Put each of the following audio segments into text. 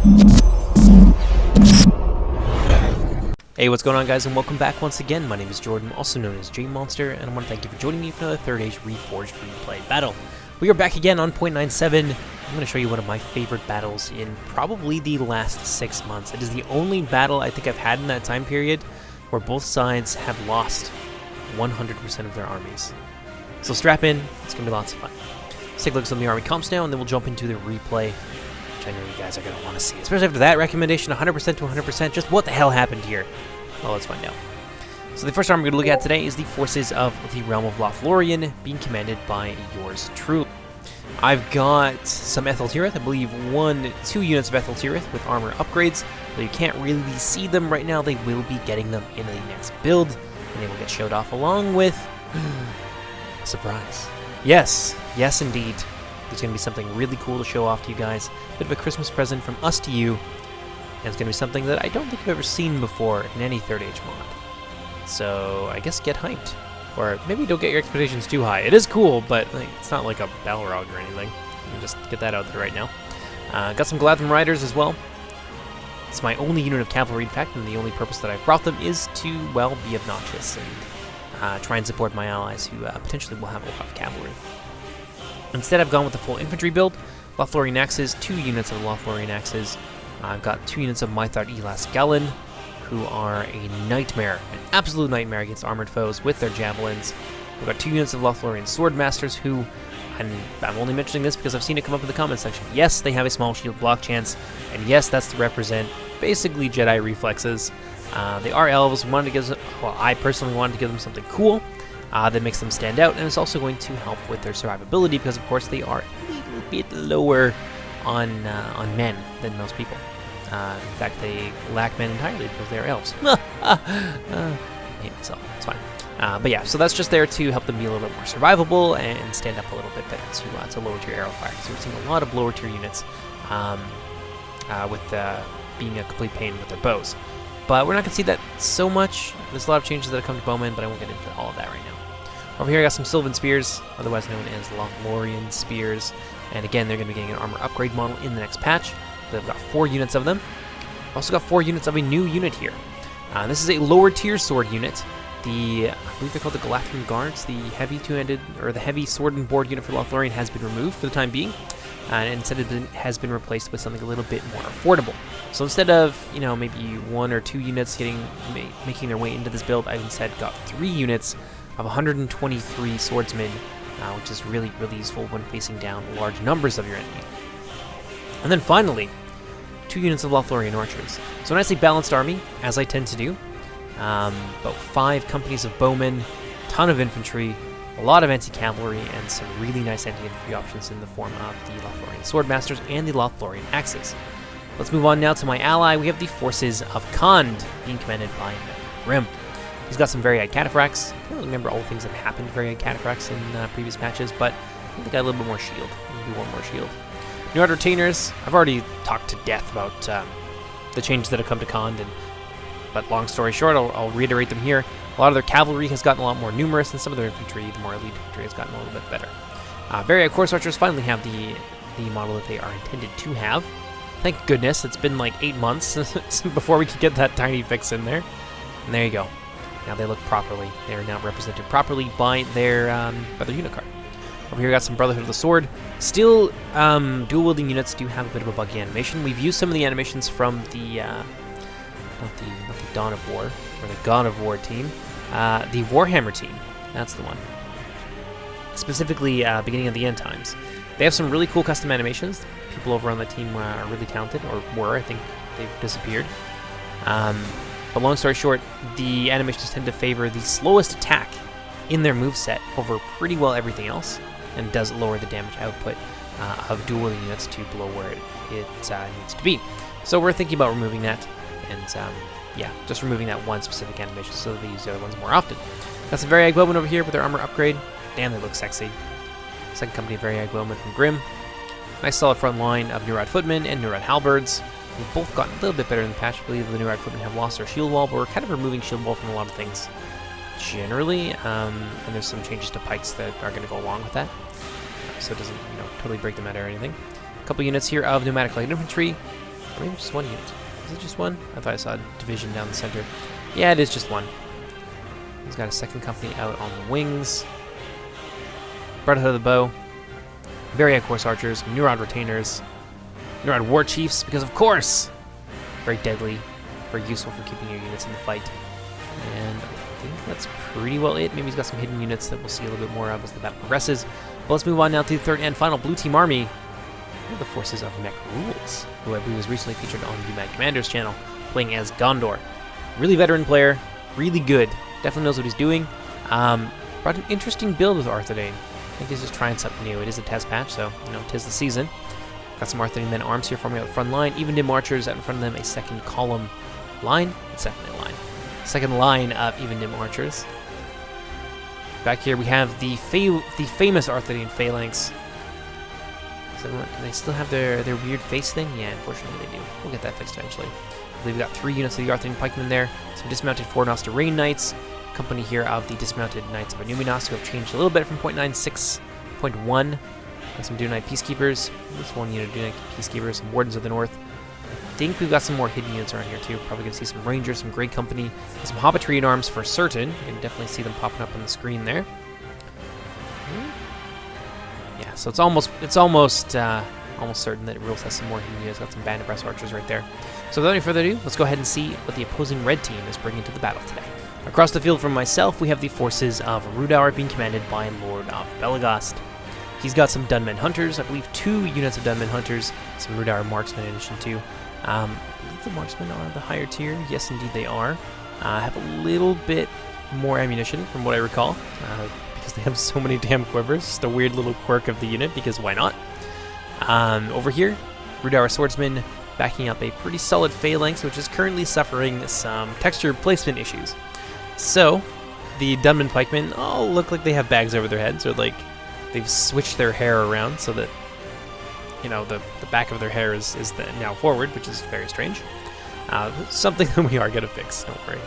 Hey, what's going on, guys, and welcome back once again. My name is Jordan, also known as J-Monster, and I want to thank you for joining me for another third Age Reforged replay battle. We are back again on .97. I'm going to show you one of my favorite battles in probably the last 6 months. It is the only battle I think I've had in that time period where both sides have lost 100% of their armies. So strap in, it's going to be lots of fun. Let's take a look at some of the army comps now, and then we'll jump into the replay, which I know you guys are going to want to see. Especially after that recommendation, 100% to 100%. Just what the hell happened here? Well, let's find out. So the first army we're going to look at today is the forces of the realm of Lothlórien, being commanded by yours truly. I've got some Etheltirith, I believe 2 units of Etheltirith with armor upgrades. Though you can't really see them right now, they will be getting them in the next build, and they will get showed off along with a surprise. Yes, indeed. There's going to be something really cool to show off to you guys. A bit of a Christmas present from us to you. And it's going to be something that I don't think I've ever seen before in any Third Age mod. So I guess get hyped. Or maybe don't get your expectations too high. It is cool, but it's not like a Balrog or anything. Let me just get that out there right now. Got some Gladden Riders as well. It's my only unit of cavalry, in fact, and the only purpose that I've brought them is to, well, be obnoxious and try and support my allies who potentially will have a lot of cavalry. Instead, I've gone with the full infantry build. Lothlórien axes, 2 units of Lothlórien axes. I've got 2 units of Mythard Elas Gallon, who are a nightmare, an absolute nightmare against armored foes with their javelins. We've got 2 units of Lothlórien Swordmasters, who, and I'm only mentioning this because I've seen it come up in the comment section. Yes, they have a small shield block chance, and yes, that's to represent basically Jedi reflexes. They are elves. I personally wanted to give them something cool that makes them stand out, and it's also going to help with their survivability because, of course, they are a little bit lower on men than most people. In fact, they lack men entirely because they are elves. I hate myself. It's fine. But yeah, so that's just there to help them be a little bit more survivable and stand up a little bit better to lower tier arrow fire. So we're seeing a lot of lower tier units with being a complete pain with their bows. But we're not going to see that so much. There's a lot of changes that have come to bowmen, but I won't get into all of that right now. Over here I got some Sylvan Spears, otherwise known as Lothlórien Spears. And again, they're going to be getting an armor upgrade model in the next patch. They've got 4 units of them. I've also got 4 units of a new unit here. This is a lower tier sword unit. I believe they're called the Galathrun Guards. The heavy two-handed, or the heavy sword and board unit for Lothlórien has been removed for the time being, and instead it has been replaced with something a little bit more affordable. So instead of maybe 1 or 2 units making their way into this build, I've instead got 3 units of 123 swordsmen, which is really, really useful when facing down large numbers of your enemy. And then finally, 2 units of Lothlórien archers. So a nicely balanced army, as I tend to do. About 5 companies of bowmen, ton of infantry, a lot of anti-cavalry, and some really nice anti-infantry options in the form of the Lothlórien Swordmasters and the Lothlórien Axes. Let's move on now to my ally. We have the forces of Khand, being commanded by Grim. He's got some Varied Cataphracts. I can't really remember all the things that happened to Varied Cataphracts in previous patches, but I think they got a little bit more shield. Maybe 1 more shield. New Retainers. I've already talked to death about the changes that have come to Khand, but long story short, I'll reiterate them here. A lot of their cavalry has gotten a lot more numerous, and some of their infantry, the more elite infantry, has gotten a little bit better. Varied Course Archers finally have the model that they are intended to have. Thank goodness, it's been like 8 months before we could get that tiny fix in there. And there you go. Now they look properly. They are now represented properly by their unit card. Over here we got some Brotherhood of the Sword. Still, dual-wielding units do have a bit of a buggy animation. We've used some of the animations from the, not the Dawn of War, or the God of War team. The Warhammer team, that's the one. Specifically, beginning of the End Times. They have some really cool custom animations. People over on the team are really talented, or were. I think they've disappeared. But long story short, the animations tend to favor the slowest attack in their moveset over pretty well everything else, and does lower the damage output of dual units to below where it needs to be. So we're thinking about removing that, and yeah, just removing that one specific animation so that they use the other ones more often. Got some Varied Bowmen over here with their armor upgrade. Damn, they look sexy. Second company of Varied Bowmen from Grimm. Nice solid front line of Nurad Footmen and Nurad Halberds. We've both gotten a little bit better in the patch. I believe the Nurad Footmen have lost their shield wall, but we're kind of removing shield wall from a lot of things generally, and there's some changes to pikes that are going to go along with that, so it doesn't totally break them out or anything. A couple units here of Pneumatic Light Infantry. Or maybe just one unit. Is it just one? I thought I saw a division down the center. Yeah, it is just one. He's got a second company out on the wings. Brotherhood of the Bow. Very high course archers. Neurod retainers. Neurod war chiefs, because of course! Very deadly. Very useful for keeping your units in the fight. And I think that's pretty well it. Maybe he's got some hidden units that we'll see a little bit more of as the battle progresses. But let's move on now to the third and final blue team army. The forces of Mech Rules, who I believe was recently featured on the Mad Commander's channel, playing as Gondor. Really veteran player, really good. Definitely knows what he's doing. Brought an interesting build with Arthedain. I think he's just trying something new. It is a test patch, so, you know, 'tis the season. Got some Arthedain men arms here forming out the front line. Even dim archers out in front of them, a second column line. It's definitely a line. Second line of even dim archers. Back here we have the famous Arthedain phalanx. Do they still have their weird face thing? Yeah, unfortunately they do. We'll get that fixed eventually. I believe we got 3 units of the Arthedain pikemen there. Some dismounted Nosterrain knights. Company here of the dismounted knights of Anuminos, who have changed a little bit from 0.96, 0.1. Got some Dúnedain peacekeepers. This one unit of Dúnedain peacekeepers. Some wardens of the north. I think we've got some more hidden units around here too. Probably gonna see some rangers, some great company, and some Hobbitrine arms for certain. You can definitely see them popping up on the screen there. Yeah, so it's almost certain that Rules has some more hidden units. Got some bandit breast archers right there. So without any further ado, let's go ahead and see what the opposing red team is bringing to the battle today. Across the field from myself, we have the forces of Rhudaur being commanded by Lord of Belagast. He's got some Dunmen Hunters, I believe 2 units of Dunmen Hunters, some Rhudaur Marksmen in addition to. I believe the Marksmen are the higher tier. Yes, indeed they are. Have a little bit more ammunition from what I recall, because they have so many damn quivers. Just a weird little quirk of the unit, because why not? Over here, Rhudaur Swordsman backing up a pretty solid phalanx, which is currently suffering some texture placement issues. So, the Dunmen pikemen all look like they have bags over their heads, or like they've switched their hair around so that, you know, the back of their hair is now forward, which is very strange. Something that we are going to fix, don't worry.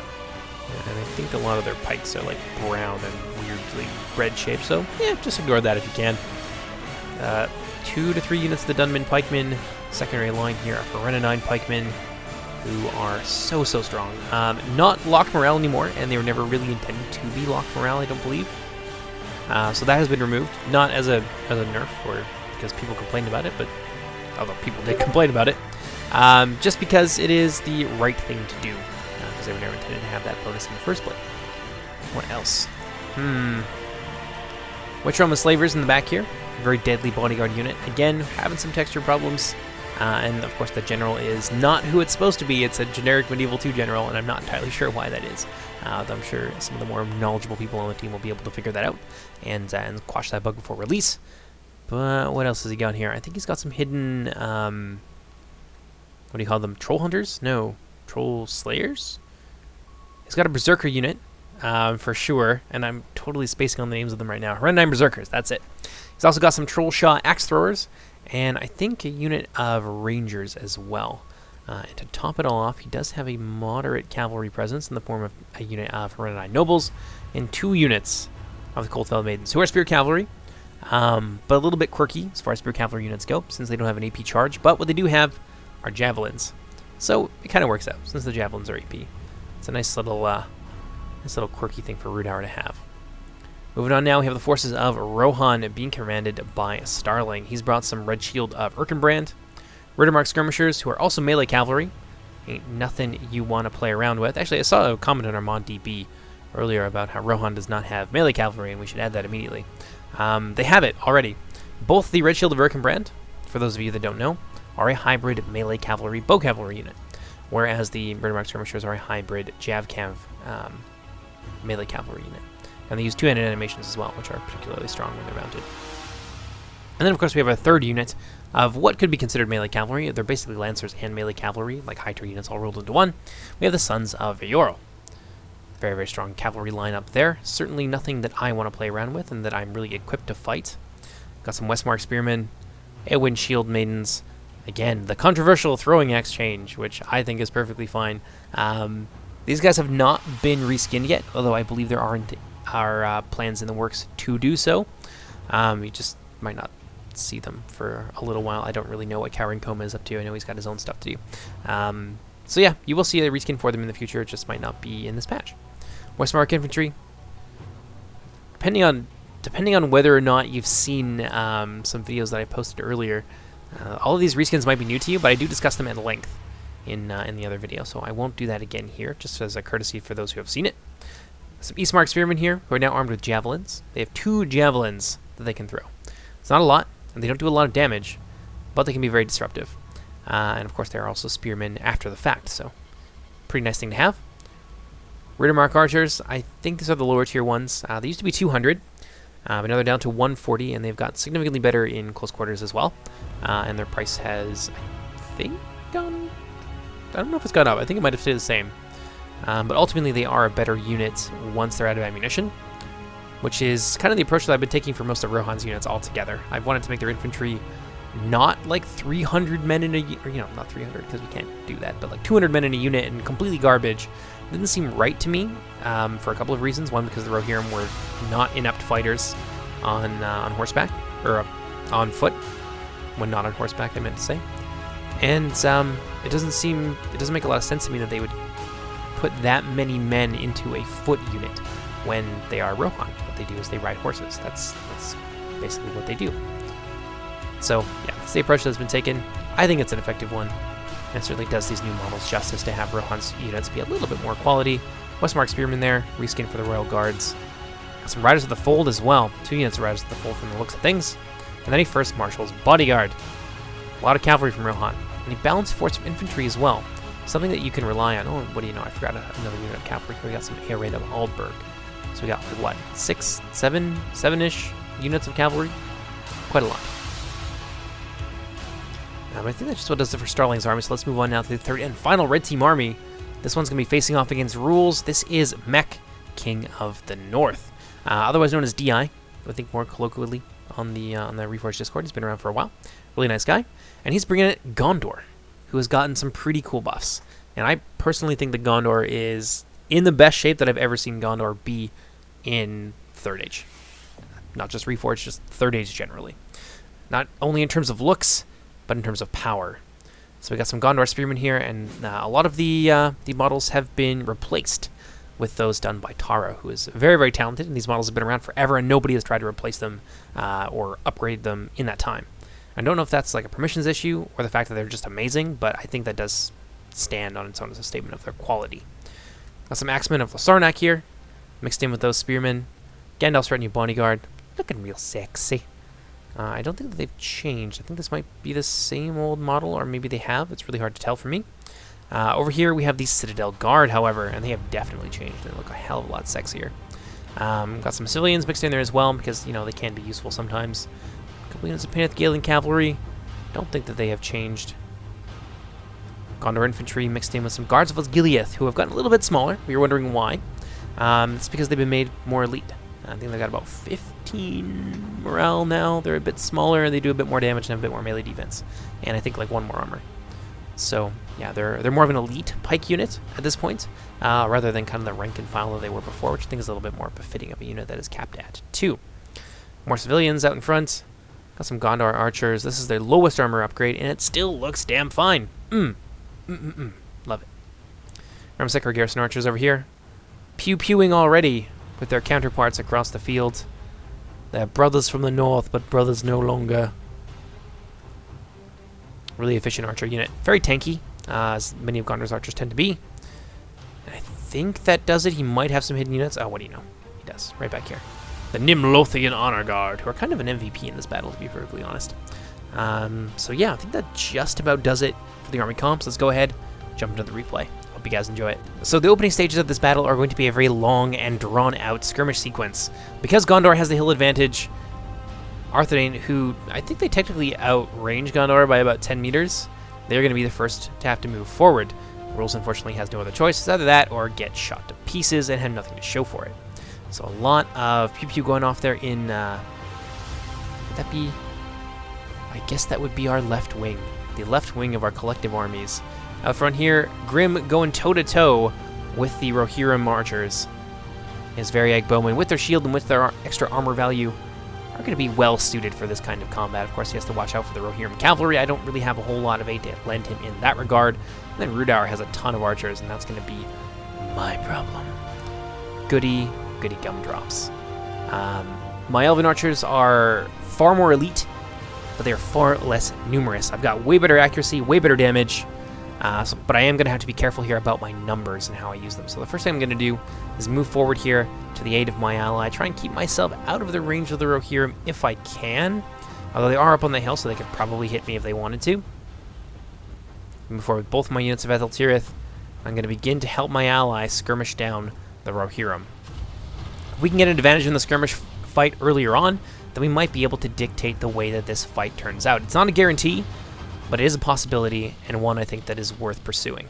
And I think a lot of their pikes are like brown and weirdly red shaped, so yeah, just ignore that if you can. 2 to 3 units of the Dunmen pikemen. Secondary line here are Rhudaur pikemen, who are so strong. Not locked morale anymore, and they were never really intended to be locked morale, I don't believe. So that has been removed, not as a nerf or because people complained about it, but although people did complain about it, just because it is the right thing to do, because they were never intended to have that bonus in the first place. What else? Witch Roman Slavers in the back here. Very deadly bodyguard unit. Again, having some texture problems. And of course the general is not who it's supposed to be. It's a generic Medieval 2 general, and I'm not entirely sure why that is. I'm sure some of the more knowledgeable people on the team will be able to figure that out and quash that bug before release. But what else has he got here? I think he's got some hidden, what do you call them? Troll hunters? No, troll slayers? He's got a berserker unit, for sure, and I'm totally spacing on the names of them right now. Rhudaur berserkers, that's it. He's also got some troll shot axe throwers, and I think a unit of rangers as well. And to top it all off, he does have a moderate cavalry presence in the form of a unit of Rhudaur nobles and 2 units of the Coldfell Maidens, who are spear cavalry, but a little bit quirky as far as spear cavalry units go, since they don't have an AP charge. But what they do have are javelins, so it kind of works out since the javelins are AP. It's a nice little quirky thing for Rhudaur to have. Moving on now, we have the forces of Rohan being commanded by Starling. He's brought some Red Shield of Erkenbrand, Riddermark skirmishers, who are also melee cavalry. Ain't nothing you want to play around with. Actually, I saw a comment on our ModDB earlier about how Rohan does not have melee cavalry, and we should add that immediately. They have it already. Both the Red Shield of Erkenbrand, for those of you that don't know, are a hybrid melee cavalry bow cavalry unit, whereas the Riddermark skirmishers are a hybrid Javcav melee cavalry unit. And they use 2-handed animations as well, which are particularly strong when they're mounted. And then, of course, we have a third unit of what could be considered melee cavalry. They're basically lancers and melee cavalry, like high-tier units all rolled into one. We have the Sons of Eorl. Very strong cavalry lineup there. Certainly nothing that I want to play around with and that I'm really equipped to fight. Got some Westmark Spearmen, Eowyn Shield Maidens. Again, the controversial throwing axe change, which I think is perfectly fine. These guys have not been reskinned yet, although I believe there are plans in the works to do so. You just might not not see them for a little while. I don't really know what Cowering Coma is up to. I know he's got his own stuff to do. So yeah, you will see a reskin for them in the future. It just might not be in this patch. Westmark Infantry. Depending on whether or not you've seen some videos that I posted earlier, all of these reskins might be new to you, but I do discuss them at length in the other video, so I won't do that again here, just as a courtesy for those who have seen it. Some Eastmark Spearmen here, who are now armed with javelins. They have 2 javelins that they can throw. It's not a lot, and they don't do a lot of damage, but they can be very disruptive. And of course, they are also spearmen after the fact, so pretty nice thing to have. Rhudaur Archers, I think these are the lower tier ones. They used to be 200, but now they're down to 140, and they've got significantly better in close quarters as well. And their price has, I think, gone... I don't know if it's gone up. I think it might have stayed the same. But ultimately, they are a better unit once they're out of ammunition, which is kind of the approach that I've been taking for most of Rohan's units altogether. I've wanted to make their infantry not like 300 men in a... Or, you know, not 300 because we can't do that, but like 200 men in a unit and completely garbage. It didn't seem right to me for a couple of reasons. One, because the Rohirrim were not inept fighters on horseback, or on foot. When not on horseback, I meant to say. And it doesn't make a lot of sense to me that they would put that many men into a foot unit when they are Rohan. What they do is they ride horses. That's basically what they do. So yeah, that's the approach that's been taken. I think it's an effective one. And it certainly does these new models justice to have Rohan's units be a little bit more quality. Westmark Spearmen there, reskin for the Royal Guards. Got some Riders of the Fold as well. 2 units of Riders of the Fold from the looks of things. And then a First Marshal's Bodyguard. A lot of cavalry from Rohan. And a balanced force of infantry as well. Something that you can rely on. Oh, what do you know? I forgot another unit of cavalry. We got some air raid of Aldburg. So we got, like, what, 6, 7-ish units of cavalry? Quite a lot. I think that's just what does it for Starling's army, so let's move on now to the third and final Red Team army. This one's going to be facing off against Rules. This is Mech, King of the North. Otherwise known as DI, I think more colloquially on the Reforged Discord. He's been around for a while. Really nice guy. And he's bringing it Gondor, who has gotten some pretty cool buffs. And I personally think that Gondor is in the best shape that I've ever seen Gondor be in Third Age. Not just Reforged, just Third Age generally. Not only in terms of looks, but in terms of power. So we got some Gondor Spearmen here, and a lot of the models have been replaced with those done by Tara, who is very, very talented, and these models have been around forever, and nobody has tried to replace them or upgrade them in that time. I don't know if that's like a permissions issue or the fact that they're just amazing, but I think that does stand on its own as a statement of their quality. Got some Axemen of Lothlórien here, mixed in with those Spearmen. Gandalf's retinue bodyguard, looking real sexy. I don't think that they've changed. I think this might be the same old model, or maybe they have. It's really hard to tell for me. Over here we have the Citadel Guard, however, and they have definitely changed. They look a hell of a lot sexier. Got some civilians mixed in there as well, because, you know, they can be useful sometimes. A couple units of Peneth Galen Cavalry. Don't think that they have changed. Gondor Infantry mixed in with some Guards of Osgiliath, who have gotten a little bit smaller. We were wondering why. It's because they've been made more elite. I think they got about 15 morale now. They're a bit smaller, they do a bit more damage, and have a bit more melee defense. And I think like 1 more armor. So yeah, they're more of an elite pike unit at this point, rather than kind of the rank and file that they were before, which I think is a little bit more befitting of a unit that is capped at 2. More civilians out in front. Got some Gondor archers. This is their lowest armor upgrade, and it still looks damn fine. Love it. Ramsek Garrison archers over here. Pew-pewing already with their counterparts across the field. They're brothers from the north, but brothers no longer. Really efficient archer unit. Very tanky, as many of Gondor's archers tend to be. And I think that does it. He might have some hidden units. Oh, what do you know? He does. Right back here. The Lothlórien Honor Guard, who are kind of an MVP in this battle, to be perfectly honest. So yeah, I think that just about does it for the army comps. Let's go ahead, jump into the replay. Hope you guys enjoy it. So the opening stages of this battle are going to be a very long and drawn-out skirmish sequence. Because Gondor has the hill advantage, Arthedain, who I think they technically outrange Gondor by about 10 meters, they're going to be the first to have to move forward. Rules, unfortunately, has no other choice. It's either that or get shot to pieces and have nothing to show for it. So a lot of pew-pew going off there in... would that be... I guess that would be our left wing. The left wing of our collective armies. Out front here, Grim going toe-to-toe with the Rohirrim archers. His Variag bowmen with their shield and with their extra armor value. are going to be well suited for this kind of combat. Of course, he has to watch out for the Rohirrim cavalry. I don't really have a whole lot of aid to lend him in that regard. And then Rhudaur has a ton of archers, and that's going to be my problem. Goody gumdrops. My elven archers are far more elite, but they are far less numerous. I've got way better accuracy, way better damage, but I am going to have to be careful here about my numbers and how I use them. So the first thing I'm going to do is move forward here to the aid of my ally, try and keep myself out of the range of the Rohirrim if I can, although they are up on the hill, so they could probably hit me if they wanted to. Move forward with both my units of Ethel Tirith. I'm going to begin to help my ally skirmish down the Rohirrim. If we can get an advantage in the skirmish fight earlier on, then we might be able to dictate the way that this fight turns out. It's not a guarantee, but it is a possibility, and one I think that is worth pursuing.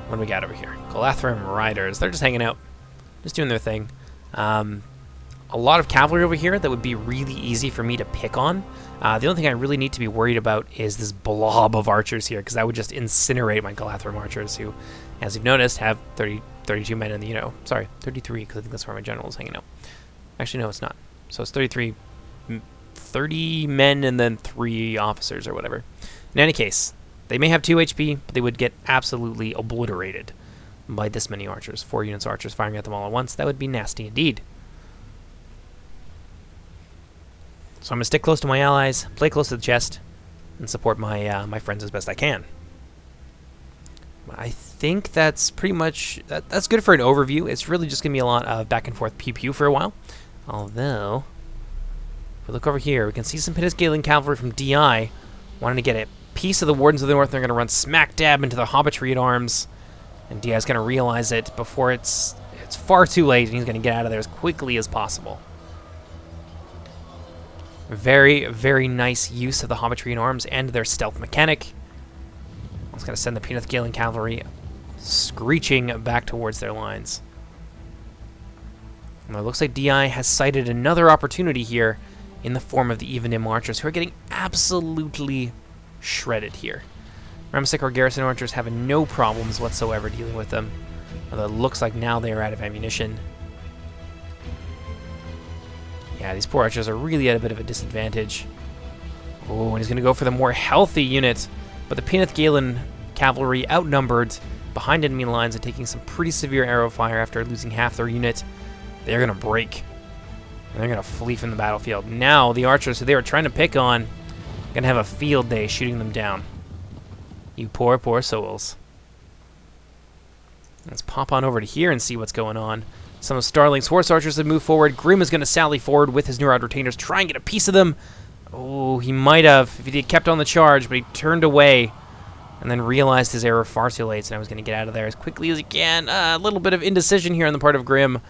What do we got over here? Lothlórien riders. They're just hanging out, just doing their thing. A lot of cavalry over here that would be really easy for me to pick on. The only thing I really need to be worried about is this blob of archers here, because that would just incinerate my Lothlórien archers, who, as you've noticed, have 32 men in the, sorry, 33, because I think that's where my general is hanging out. Actually, no, it's not. So it's 30 men and then 3 officers or whatever. In any case, they may have 2 HP, but they would get absolutely obliterated by this many archers. 4 units of archers firing at them all at once. That would be nasty indeed. So I'm going to stick close to my allies, play close to the chest, and support my my friends as best I can. I think that's pretty much... That's good for an overview. It's really just going to be a lot of back and forth pew-pew for a while. Although, if we look over here, we can see some Pinnisgalen cavalry from DI wanting to get a piece of the Wardens of the North. They're going to run smack dab into the Hobbitry at arms, and DI is going to realize it before it's far too late, and he's going to get out of there as quickly as possible. Very, very nice use of the Hobbitry in arms and their stealth mechanic. I'm just going to send the Pinnisgalen cavalry screeching back towards their lines. And it looks like DI has sighted another opportunity here in the form of the Evendim archers, who are getting absolutely shredded here. Ramsek Garrison archers have no problems whatsoever dealing with them, although it looks like now they are out of ammunition. Yeah, these poor archers are really at a bit of a disadvantage. Oh, and he's going to go for the more healthy unit, but the Pinnisgalen cavalry outnumbered behind enemy lines and taking some pretty severe arrow fire after losing half their unit. They're going to break, and they're going to flee from the battlefield. Now, the archers who they were trying to pick on are going to have a field day shooting them down. You poor, poor souls. Let's pop on over to here and see what's going on. Some of Starling's horse archers have moved forward. Grim is going to sally forward with his Neurod retainers, try and get a piece of them. Oh, he might have if he had kept on the charge, but he turned away and then realized his error far too late, so now he's going to get out of there as quickly as he can. A little bit of indecision here on the part of Grim,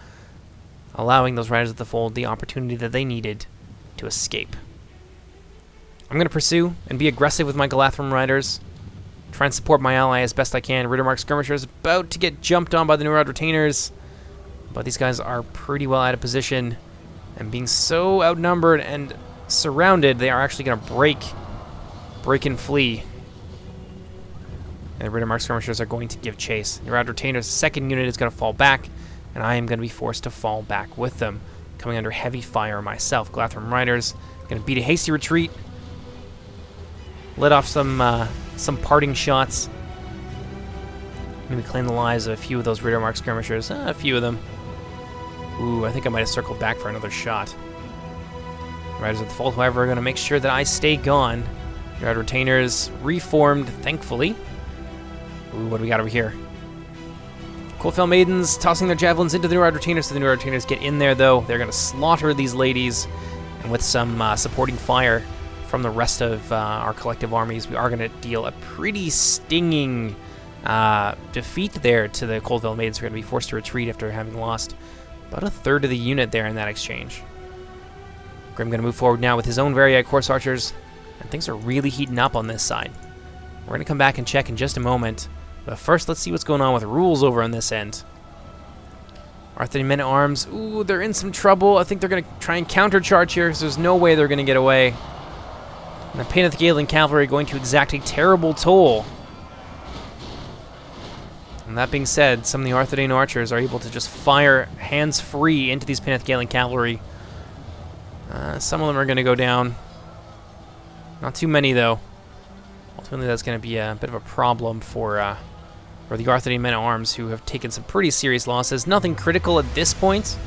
allowing those riders of the fold the opportunity that they needed to escape. I'm going to pursue and be aggressive with my Lothlórien riders. Try and support my ally as best I can. Riddermark skirmishers about to get jumped on by the Neurod retainers, but these guys are pretty well out of position, and being so outnumbered and surrounded, they are actually going to break and flee. And the Riddermark skirmishers are going to give chase. Neurod retainers' second unit is going to fall back, and I am going to be forced to fall back with them, coming under heavy fire myself. Lothlórien riders going to beat a hasty retreat, let off some parting shots. Maybe claim the lives of a few of those Riddermark skirmishers. A few of them. Ooh, I think I might have circled back for another shot. Riders of the Fold, however, are going to make sure that I stay gone. Neurod retainers reformed, thankfully. Ooh, what do we got over here? Coldfell maidens tossing their javelins into the Neurod retainers, so the Neurod retainers get in there, though. They're going to slaughter these ladies, and with some supporting fire from the rest of our collective armies, we are going to deal a pretty stinging defeat there to the Coldfell maidens, who are going to be forced to retreat after having lost about a third of the unit there in that exchange. Grim going to move forward now with his own Variag horse archers, and things are really heating up on this side. We're going to come back and check in just a moment, but first let's see what's going on with rules over on this end. Arthur men-at-arms, ooh, they're in some trouble. I think they're going to try and countercharge here, because there's no way they're going to get away. And the Pinnisgalen cavalry are going to exact a terrible toll. And that being said, some of the Arthedain archers are able to just fire hands-free into these Peneth cavalry. Some of them are going to go down. Not too many, though. Ultimately, that's going to be a bit of a problem for the Arthedain men-at-arms, who have taken some pretty serious losses. Nothing critical at this point,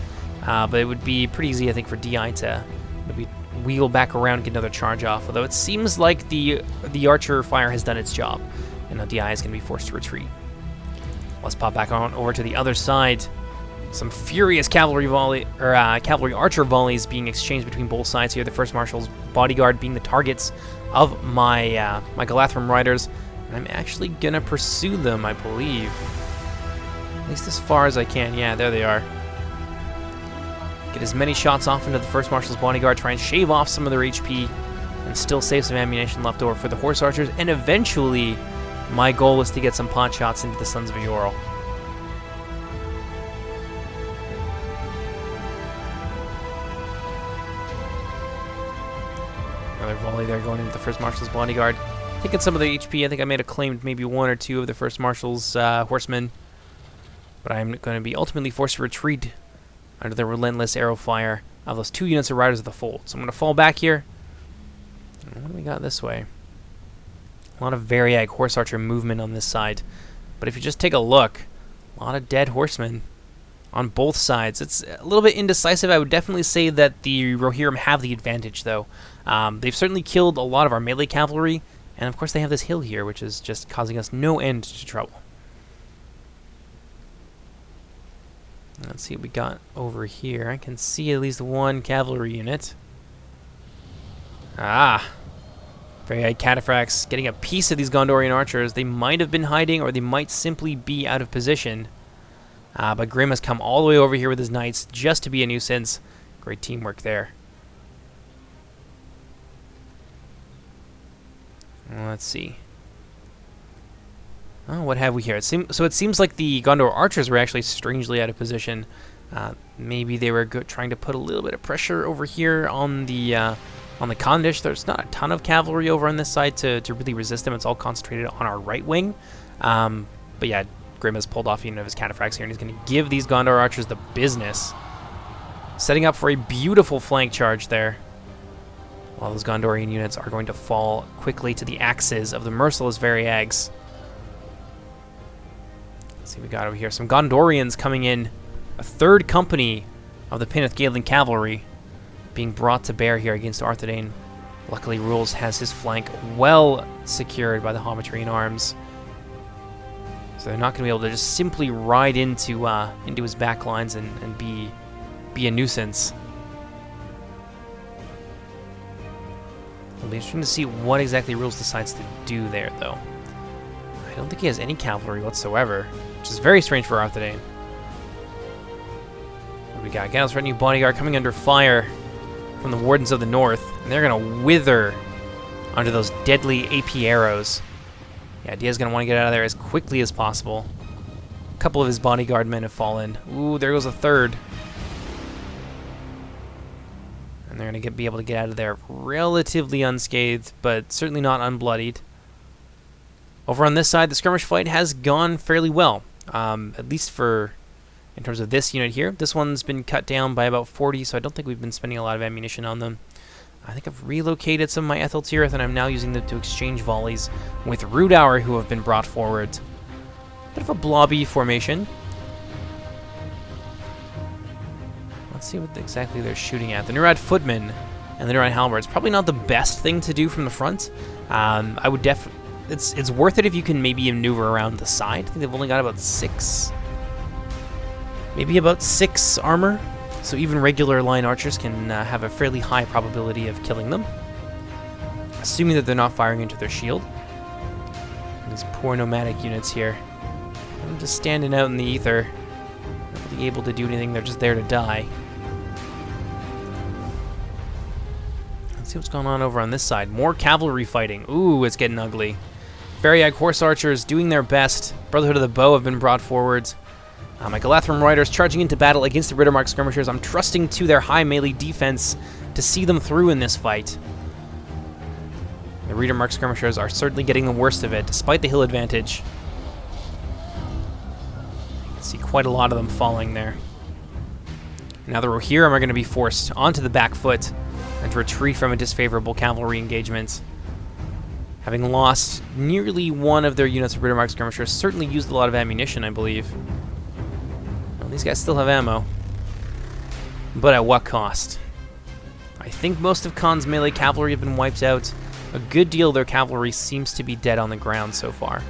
but it would be pretty easy, I think, for DI to maybe wheel back around and get another charge off. Although it seems like the archer fire has done its job, and now DI is going to be forced to retreat. Let's pop back on over to the other side. Some furious cavalry cavalry archer volleys being exchanged between both sides here. The First Marshal's bodyguard being the targets of my my Galathrim riders, and I'm actually gonna pursue them, I believe. At least as far as I can. Yeah, there they are. Get as many shots off into the First Marshal's bodyguard, try and shave off some of their HP, and still save some ammunition left over for the horse archers, and eventually my goal is to get some pot shots into the Sons of Eorl. Another volley there going into the First Marshal's bodyguard. Taking some of the HP. I think I may have claimed maybe one or two of the First Marshal's horsemen. But I'm going to be ultimately forced to retreat under the relentless arrow fire of those 2 units of Riders of the Fold. So I'm going to fall back here. And what do we got this way? A lot of Variag horse archer movement on this side. But if you just take a look, a lot of dead horsemen on both sides. It's a little bit indecisive. I would definitely say that the Rohirrim have the advantage, though. They've certainly killed a lot of our melee cavalry, and of course they have this hill here, which is just causing us no end to trouble. Let's see what we got over here. I can see at least one cavalry unit. Ah! Variag cataphracts getting a piece of these Gondorian archers. They might have been hiding, or they might simply be out of position. But Grim has come all the way over here with his knights just to be a nuisance. Great teamwork there. Let's see. Oh, what have we here? It seems like the Gondor archers were actually strangely out of position. Maybe they were trying to put a little bit of pressure over here on the Khandish. There's not a ton of cavalry over on this side to really resist them. It's all concentrated on our right wing. But yeah, Grim has pulled off a unit of his cataphracts here, and he's going to give these Gondor archers the business. Setting up for a beautiful flank charge there. While those Gondorian units are going to fall quickly to the axes of the merciless Variags. Let's see what we got over here. Some Gondorians coming in. A third company of the Peneth cavalry being brought to bear here against Arthedain. Luckily, Rules has his flank well secured by the Haumatrian arms. So they're not going to be able to just simply ride into his back lines and be a nuisance. It'll be interesting to see what exactly Rules decides to do there, though. I don't think he has any cavalry whatsoever, which is very strange for Arthedain. What we got? Gandalf's retinue bodyguard coming under fire from the Wardens of the North, and they're going to wither under those deadly AP arrows. Yeah, Dia's going to want to get out of there as quickly as possible. A couple of his bodyguard men have fallen. Ooh, there goes a third. And they're going to be able to get out of there relatively unscathed, but certainly not unbloodied. Over on this side, the skirmish fight has gone fairly well, at least in terms of this unit here. This one's been cut down by about 40, so I don't think we've been spending a lot of ammunition on them. I think I've relocated some of my Etheltirith, and I'm now using them to exchange volleys with Rhudaur, who have been brought forward. Bit of a blobby formation. Let's see what exactly they're shooting at. The Nurad Footmen and the Nurad Halberds. Probably not the best thing to do from the front. I would it's worth it if you can maybe maneuver around the side. I think they've only got about 6. Maybe about 6 armor. So even regular line archers can have a fairly high probability of killing them. Assuming that they're not firing into their shield. These poor nomadic units here. I'm just standing out in the ether. Not really able to do anything, they're just there to die. Let's see what's going on over on this side. More cavalry fighting. Ooh, it's getting ugly. Variag horse archers doing their best. Brotherhood of the Bow have been brought forwards. My Galathrim riders charging into battle against the Riddermark skirmishers. I'm trusting to their high melee defense to see them through in this fight. The Riddermark skirmishers are certainly getting the worst of it, despite the hill advantage. See quite a lot of them falling there. Now the Rohirrim are going to be forced onto the back foot and to retreat from a disfavorable cavalry engagement. Having lost nearly one of their units of Rhudaur skirmishers, certainly used a lot of ammunition, I believe. Well, these guys still have ammo. But at what cost? I think most of Khan's melee cavalry have been wiped out. A good deal of their cavalry seems to be dead on the ground so far.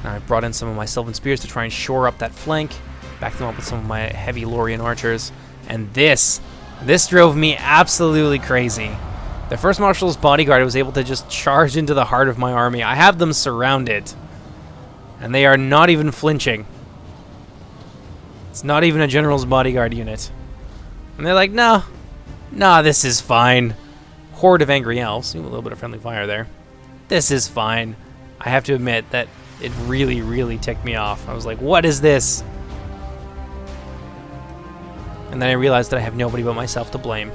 Now I've brought in some of my Sylvan Spears to try and shore up that flank, back them up with some of my heavy Lothlórien archers, and this drove me absolutely crazy. The First Marshal's bodyguard was able to just charge into the heart of my army. I have them surrounded, and they are not even flinching. It's not even a general's bodyguard unit. And they're like, no, this is fine. Horde of angry elves. Ooh, a little bit of friendly fire there. This is fine. I have to admit that it really, really ticked me off. I was like, what is this? And then I realized that I have nobody but myself to blame.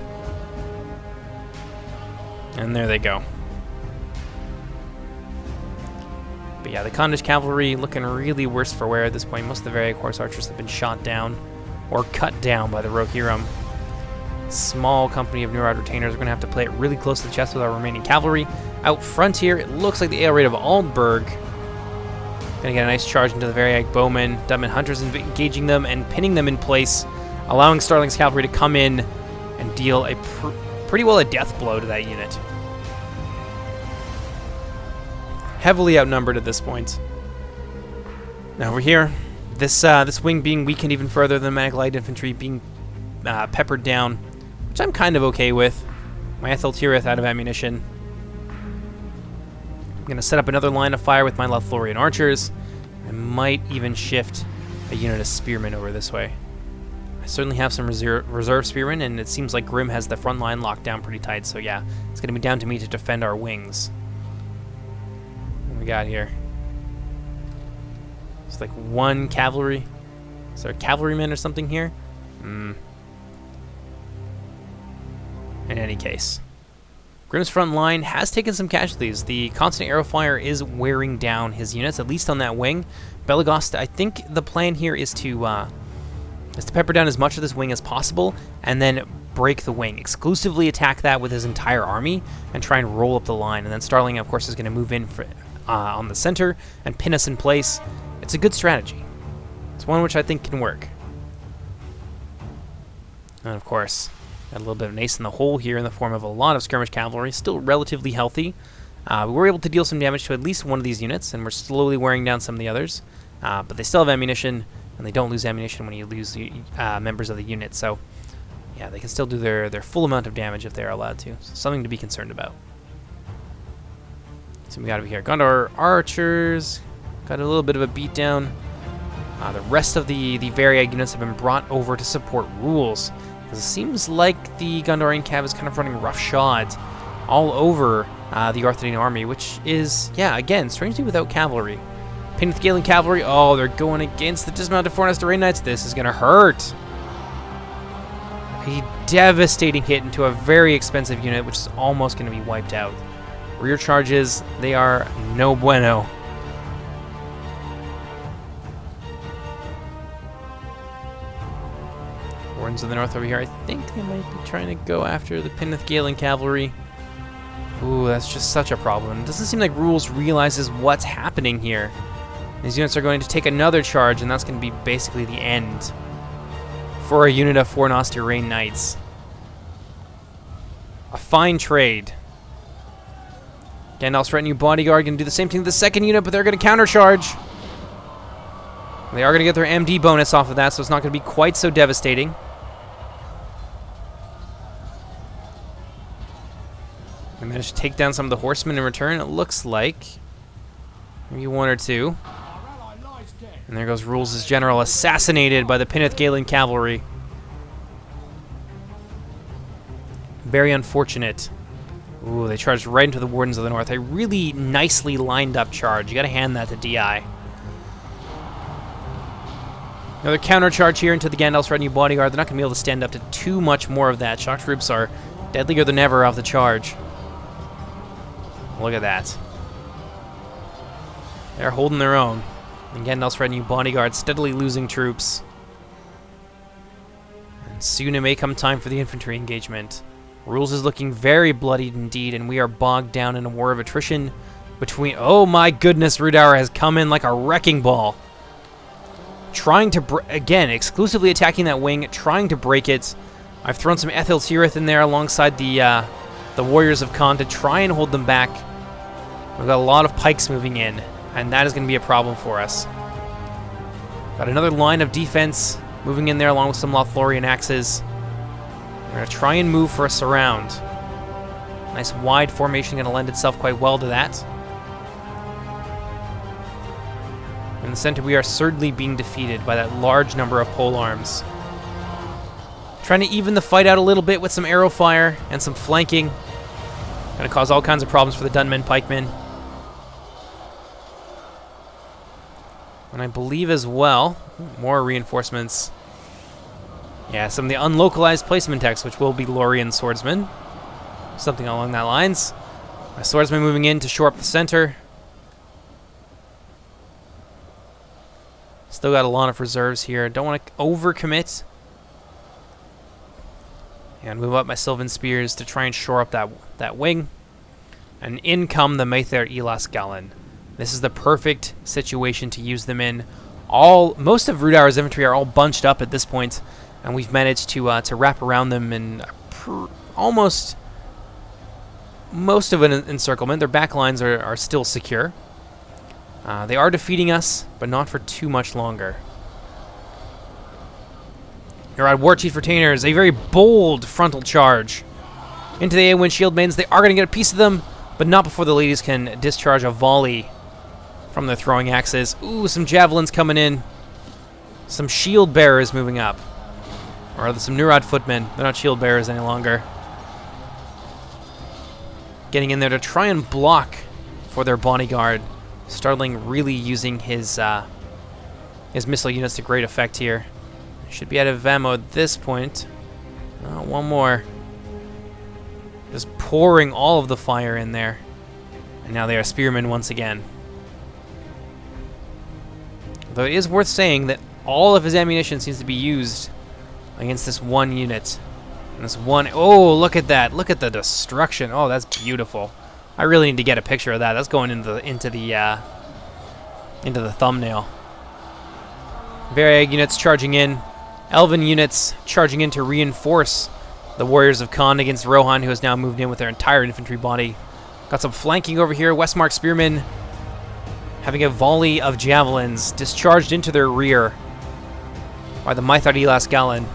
And there they go. But yeah, the Khandish cavalry looking really worse for wear at this point. Most of the Variag horse archers have been shot down or cut down by the Rohirrim. Small company of Neurod retainers are going to have to play it really close to the chest with our remaining cavalry. Out front here, it looks like the Aelraid of Aldburg. Going to get a nice charge into the Variag bowmen. Dutman hunters engaging them and pinning them in place, allowing Starling's cavalry to come in and deal a pretty well a death blow to that unit. Heavily outnumbered at this point. Now over here, this wing being weakened even further, the Manic Light Infantry being peppered down, which I'm kind of okay with. My Etheltirith out of ammunition. I'm going to set up another line of fire with my Lothlórien archers. I might even shift a unit of spearmen over this way. I certainly have some reserve spearmen, and it seems like Grim has the front line locked down pretty tight, so yeah, it's going to be down to me to defend our wings. What we got here? It's like one cavalry. Is there a cavalryman or something here? In any case, Grim's front line has taken some casualties. The constant arrow fire is wearing down his units, at least on that wing. Belegost, I think the plan here is to pepper down as much of this wing as possible and then break the wing. Exclusively attack that with his entire army and try and roll up the line. And then Starling, of course, is going to move in on the center and pin us in place. It's a good strategy. It's one which I think can work. And of course, got a little bit of an ace in the hole here in the form of a lot of skirmish cavalry, still relatively healthy. We were able to deal some damage to at least one of these units, and we're slowly wearing down some of the others. But they still have ammunition, and they don't lose ammunition when you lose members of the unit. So, yeah, they can still do their full amount of damage if they're allowed to. So something to be concerned about. So we got over here. Gondor archers got a little bit of a beatdown. The rest of the Variag units have been brought over to support rules. Because it seems like the Gondorian cav is kind of running roughshod all over the Arthedain army, which is, yeah, again, strangely without cavalry. Pinith Galen cavalry, oh, they're going against the dismounted Fornester Rain Knights. This is going to hurt. A devastating hit into a very expensive unit, which is almost going to be wiped out. Rear charges, they are no bueno. Wardens of the North over here, I think they might be trying to go after the Pinith Galen cavalry. Ooh, that's just such a problem. It doesn't seem like Rules realizes what's happening here. These units are going to take another charge, and that's going to be basically the end for a unit of Fornester Rain Knights. A fine trade. Gandalf's retinue bodyguard going to do the same thing to the second unit, but they're going to countercharge. They are going to get their MD bonus off of that, so it's not going to be quite so devastating. They managed to take down some of the horsemen in return. It looks like maybe one or two. And there goes Rules' general, assassinated by the Pinith Galen cavalry. Very unfortunate. Ooh, they charged right into the Wardens of the North. A really nicely lined up charge. You gotta hand that to DI. Another counter charge here into the Gandalf's retinue bodyguard. They're not gonna be able to stand up to too much more of that. Shock troops are deadlier than ever off the charge. Look at that. They're holding their own. And Gandalf's retinue bodyguard steadily losing troops. And soon it may come time for the infantry engagement. Rules is looking very bloodied indeed, and we are bogged down in a war of attrition between... Oh my goodness, Rhudaur has come in like a wrecking ball. Trying to, again, exclusively attacking that wing, trying to break it. I've thrown some Ethel Tirith in there alongside the Warriors of Khan to try and hold them back. We've got a lot of pikes moving in, and that is going to be a problem for us. Got another line of defense moving in there along with some Lothlórien axes. We're going to try and move for a surround. Nice wide formation, going to lend itself quite well to that. In the center, we are certainly being defeated by that large number of pole arms. Trying to even the fight out a little bit with some arrow fire and some flanking. Going to cause all kinds of problems for the Dunmen pikemen. And I believe as well, more reinforcements. Yeah, some of the unlocalized placement text, which will be Lorien swordsmen. Something along that lines. My swordsman moving in to shore up the center. Still got a lot of reserves here. Don't want to overcommit. And move up my Sylvan Spears to try and shore up that wing. And in come the Maether Elas Gallen. This is the perfect situation to use them in. Most of Rhudaur's infantry are all bunched up at this point, and we've managed to wrap around them in almost most of an encirclement. Their back lines are still secure. They are defeating us, but not for too much longer. Here at War Chief Retainers, a very bold frontal charge into the Awen Shield Maidens. They are going to get a piece of them, but not before the ladies can discharge a volley from their throwing axes. Ooh, some javelins coming in. Some shield bearers moving up. Or some Nurad footmen. They're not shield bearers any longer. Getting in there to try and block for their bodyguard. Startling really using his missile units to great effect here. Should be out of ammo at this point. One more. Just pouring all of the fire in there. And now they are spearmen once again. Though it is worth saying that all of his ammunition seems to be used against this one unit. And this one... Oh, look at that. Look at the destruction. Oh, that's beautiful. I really need to get a picture of that. That's going into the thumbnail. Variag units charging in. Elven units charging in to reinforce the Warriors of Khan against Rohan, who has now moved in with their entire infantry body. Got some flanking over here. Westmark spearmen having a volley of javelins discharged into their rear by the Maethar Elas Gallen.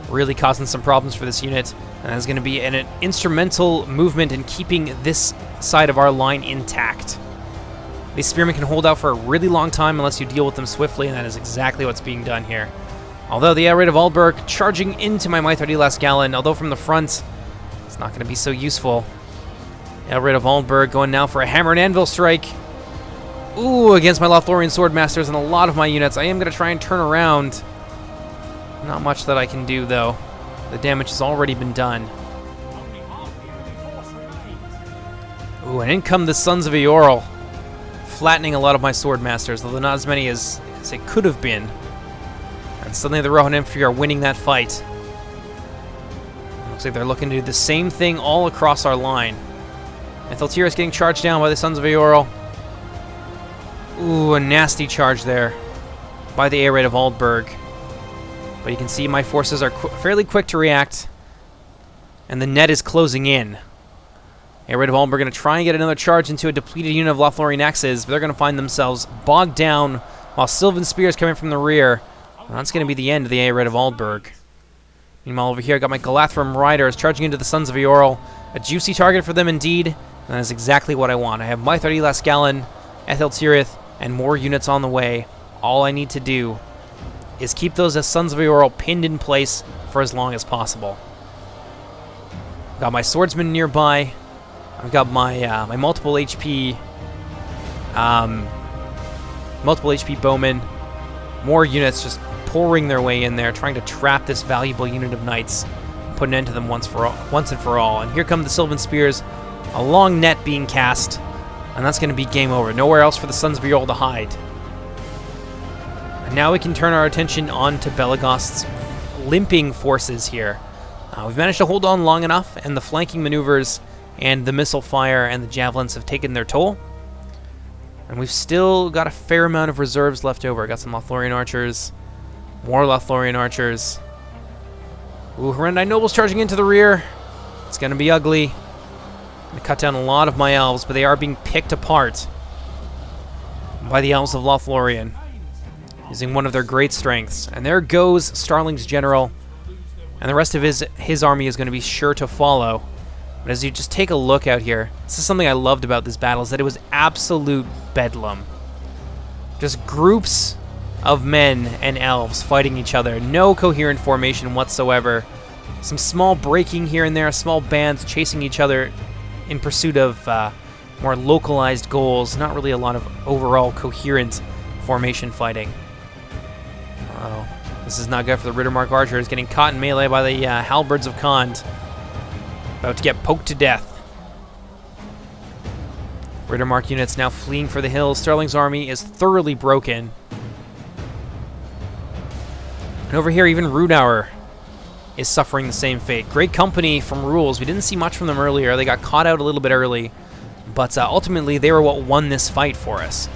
Really causing some problems for this unit. And that's going to be an instrumental movement in keeping this side of our line intact. These spearmen can hold out for a really long time unless you deal with them swiftly, and that is exactly what's being done here. Although the Raid of Aldburg charging into my Maethar Elas Gallen, although from the front, it's not going to be so useful. Raid of Aldburg going now for a hammer and anvil strike. Ooh, against my Lothlórien Swordmasters and a lot of my units. I am going to try and turn around. Not much that I can do, though. The damage has already been done. Ooh, and in come the Sons of Eorl, flattening a lot of my Swordmasters, although not as many as it could have been. And suddenly the Rohan infantry are winning that fight. Looks like they're looking to do the same thing all across our line. Etheltira is getting charged down by the Sons of Eorl. Ooh, a nasty charge there by the Raid of Aldburg. But you can see my forces are fairly quick to react, and the net is closing in. Raid of Aldburg are going to try and get another charge into a depleted unit of Lothlórien axes, but they're going to find themselves bogged down while Sylvan Spears coming from the rear. And that's going to be the end of the Raid of Aldburg. Meanwhile, over here, I got my Galathram Riders charging into the Sons of Eorl. A juicy target for them indeed, and that is exactly what I want. I have Maethar Elas Gallen, Ethel Tirith, and more units on the way. All I need to do is keep those as Sons of Eorl pinned in place for as long as possible. Got my swordsmen nearby. I've got my my multiple HP bowmen. More units just pouring their way in there, trying to trap this valuable unit of knights and put an end to them once and for all. And here come the Sylvan Spears, a long net being cast, and that's going to be game over. Nowhere else for the Sons of Eorl to hide. Now we can turn our attention on to Belegost's limping forces here. We've managed to hold on long enough, and the flanking maneuvers and the missile fire and the javelins have taken their toll. And we've still got a fair amount of reserves left over. Got some Lothlórien archers, more Lothlórien archers. Ooh, Rhudaur nobles charging into the rear. It's going to be ugly. I'm going to cut down a lot of my elves, but they are being picked apart by the elves of Lothlórien, using one of their great strengths. And there goes Starling's general, and the rest of his army is going to be sure to follow. But as you just take a look out here, this is something I loved about this battle, is that it was absolute bedlam. Just groups of men and elves fighting each other. No coherent formation whatsoever. Some small breaking here and there, small bands chasing each other in pursuit of more localized goals. Not really a lot of overall coherent formation fighting. Uh-oh. This is not good for the Rhudaur archers, getting caught in melee by the halberds of Khand. About to get poked to death. Rhudaur units now fleeing for the hills. Starling's army is thoroughly broken. And over here, even Rhudaur is suffering the same fate. Great company from Rules. We didn't see much from them earlier. They got caught out a little bit early. But ultimately, they were what won this fight for us.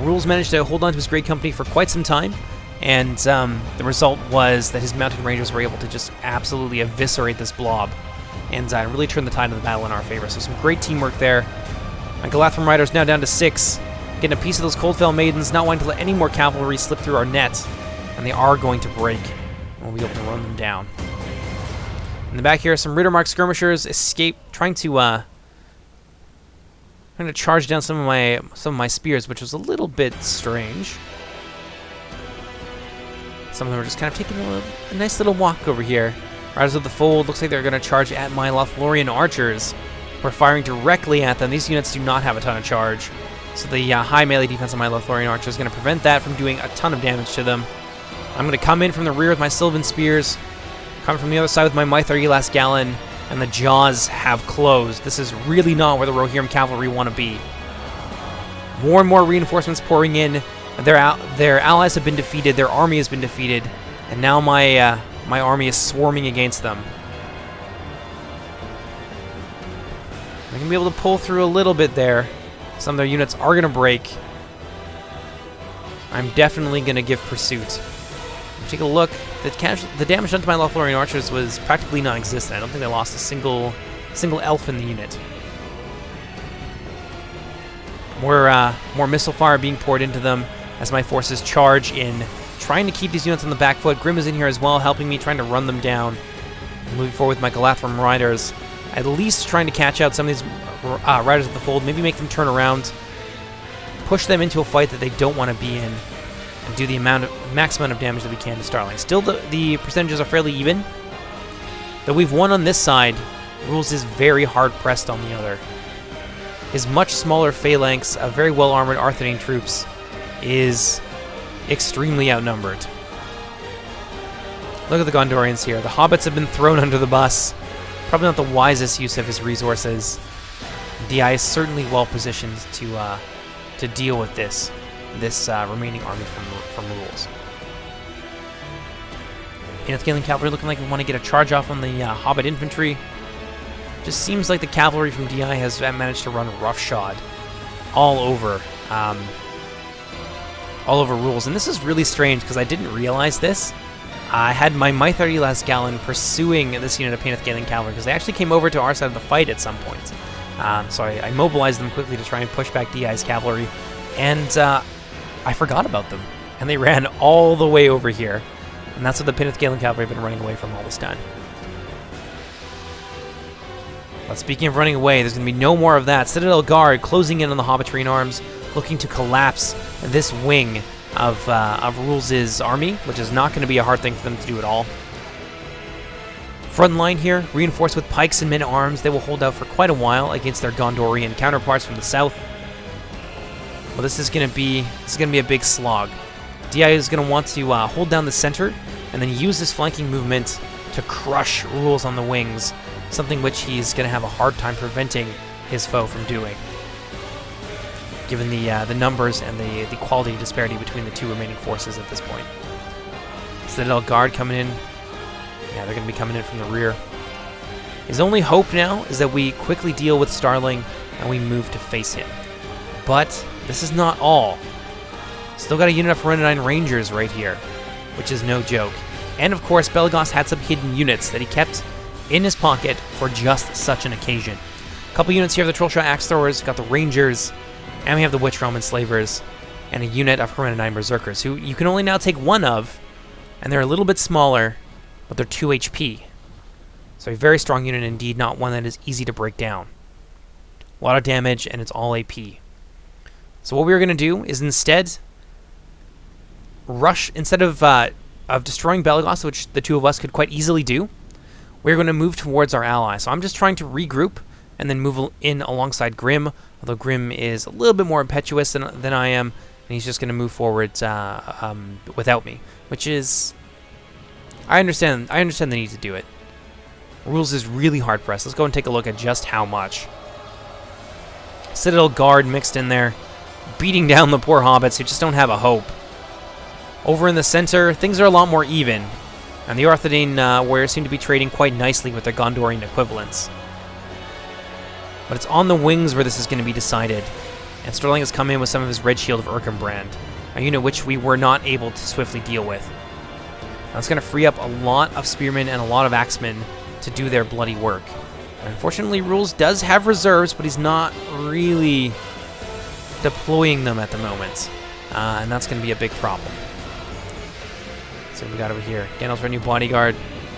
Rules managed to hold on to his great company for quite some time. And the result was that his mounted rangers were able to just absolutely eviscerate this blob. And really turn the tide of the battle in our favor. So some great teamwork there. My Galathrim Riders now down to 6. Getting a piece of those Coldfell Maidens, not wanting to let any more cavalry slip through our net. And they are going to break. We'll be able to run them down. In the back here, some Rhudaur skirmishers escape, trying to charge down some of my spears, which was a little bit strange. Some of them are just kind of taking a nice little walk over here. Riders of the Fold, looks like they're going to charge at my Lothlórien archers. We're firing directly at them. These units do not have a ton of charge. So the high melee defense of my Lothlórien archers is going to prevent that from doing a ton of damage to them. I'm going to come in from the rear with my Sylvan Spears. Coming from the other side with my Mythar Elas Gallon. And the jaws have closed. This is really not where the Rohirrim cavalry want to be. More and more reinforcements pouring in. Their allies have been defeated. Their army has been defeated. And now my army is swarming against them. I'm going to be able to pull through a little bit there. Some of their units are going to break. I'm definitely going to give pursuit. Take a look. The damage done to my Lothlórien archers was practically non-existent. I don't think they lost a single elf in the unit. More missile fire being poured into them as my forces charge in, trying to keep these units on the back foot. Grim is in here as well, helping me, trying to run them down. Moving forward with my Galathrim Riders, at least trying to catch out some of these Riders of the Fold, maybe make them turn around, push them into a fight that they don't want to be in, and do the max amount of damage that we can to Starling. Still, the percentages are fairly even. Though we've won on this side, Rules is very hard-pressed on the other. His much smaller phalanx of very well-armored Arthedain troops is extremely outnumbered. Look at the Gondorians here. The hobbits have been thrown under the bus. Probably not the wisest use of his resources. DI is certainly well-positioned to deal with this remaining army from Rules. Galen cavalry looking like we want to get a charge off on the Hobbit infantry. Just seems like the cavalry from DI has managed to run roughshod all over Rules, and this is really strange because I didn't realize this. I had my Mythar Elas Gallon pursuing this unit of Galen cavalry because they actually came over to our side of the fight at some point. So I mobilized them quickly to try and push back DI's cavalry, and I forgot about them, and they ran all the way over here. And that's what the Galen cavalry have been running away from all this time. But speaking of running away, there's going to be no more of that. Citadel Guard closing in on the Hobbitry arms, looking to collapse this wing of Rules' army, which is not going to be a hard thing for them to do at all. Frontline here, reinforced with pikes and men-at-arms. They will hold out for quite a while against their Gondorian counterparts from the south. Well, this is going to be a big slog. DI is going to want to hold down the center and then use this flanking movement to crush Rules on the wings, something which he's going to have a hard time preventing his foe from doing. given the numbers and the quality disparity between the two remaining forces at this point. Citadel Guard coming in. Yeah, they're going to be coming in from the rear. His only hope now is that we quickly deal with Starling and we move to face him. But this is not all. Still got a unit of Rhudaur Rangers right here, which is no joke. And of course, Belegost had some hidden units that he kept in his pocket for just such an occasion. A couple units here of the Trollshot Axe Throwers, got the Rangers, and we have the Witch Realm Enslavers, and a unit of Rhudaur Berserkers, who you can only now take one of, and they're a little bit smaller, but they're 2 HP. So a very strong unit indeed, not one that is easy to break down. A lot of damage, and it's all AP. So what we're going to do is instead rush, instead of destroying Belegost, which the two of us could quite easily do, we're going to move towards our ally. So I'm just trying to regroup and then move in alongside Grim, although Grim is a little bit more impetuous than I am, and he's just going to move forward without me, which is... I understand the need to do it. Rules is really hard pressed. Let's go and take a look at just how much. Citadel Guard mixed in there, beating down the poor hobbits who just don't have a hope. Over in the center, things are a lot more even, and the Arthedain warriors seem to be trading quite nicely with their Gondorian equivalents. But it's on the wings where this is going to be decided, and Sterling has come in with some of his Red Shield of Erkenbrand, a unit which we were not able to swiftly deal with. Now it's going to free up a lot of Spearmen and a lot of Axemen to do their bloody work. And unfortunately, Rules does have reserves, but he's not really deploying them at the moment, and that's going to be a big problem. So what we got over here. Gandalf's our new bodyguard,